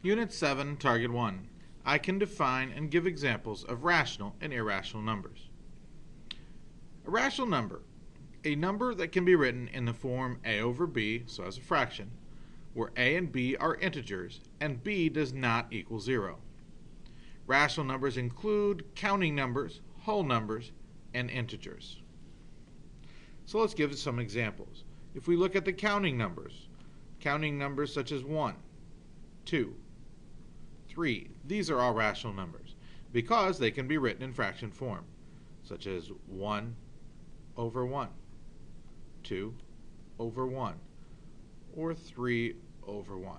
Unit 7, Target 1. I can define and give examples of rational and irrational numbers. A rational number, a number that can be written in the form a over b, so as a fraction, where a and b are integers and b does not equal 0. Rational numbers include counting numbers, whole numbers, and integers. So let's give some examples. If we look at the counting numbers such as 1, 2, 3, these are all rational numbers because they can be written in fraction form, such as 1 over 1, 2 over 1, or 3 over 1.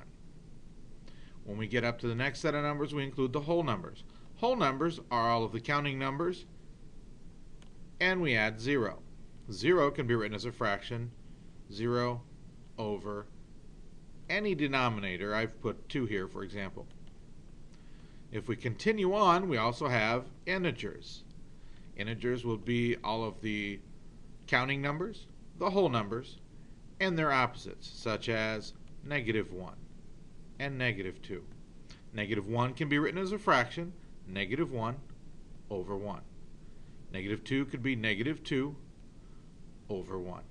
When we get up to the next set of numbers, we include the whole numbers. Whole numbers are all of the counting numbers, and we add 0. 0 can be written as a fraction, 0 over any denominator. I've put 2 here, for example. If we continue on, we also have integers. Integers will be all of the counting numbers, the whole numbers, and their opposites, such as -1 and -2. -1 can be written as a fraction, -1 over 1. -2 could be -2 over 1.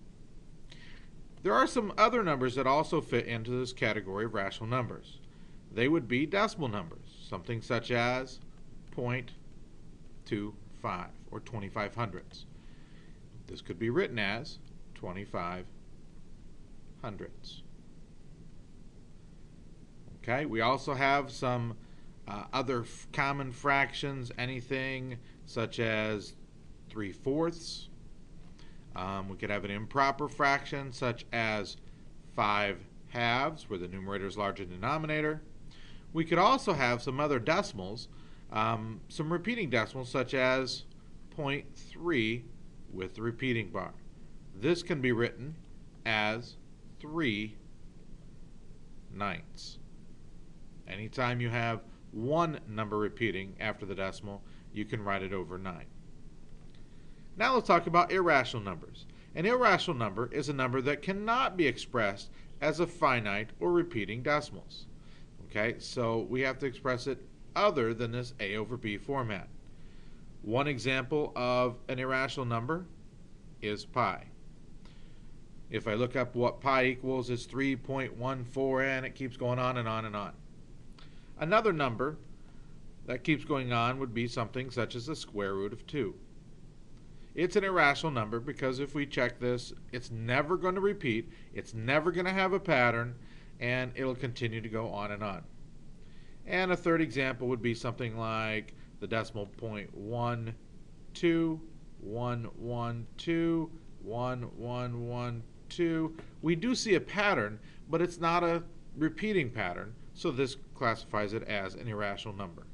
There are some other numbers that also fit into this category of rational numbers. They would be decimal numbers, something such as 0.25 or 25 hundredths. This could be written as 25 hundredths. Okay, we also have some other common fractions, anything such as 3/4. We could have an improper fraction such as 5/2, where the numerator is larger than the denominator. We could also have some other decimals, some repeating decimals such as 0.3 with the repeating bar. This can be written as 3/9. Anytime you have one number repeating after the decimal, you can write it over 9. Now let's talk about irrational numbers. An irrational number is a number that cannot be expressed as a finite or repeating decimals. Okay, so we have to express it other than this a over b format. One example of an irrational number is pi. If I look up what pi equals, it's 3.14, and it keeps going on and on and on. Another number that keeps going on would be something such as the square root of 2. It's an irrational number because if we check this, it's never going to repeat, it's never going to have a pattern, and it'll continue to go on and on. And a third example would be something like the decimal point 1, 2, 1, 1, 2, 1, 1, 1, 2. We do see a pattern, but it's not a repeating pattern, so this classifies it as an irrational number.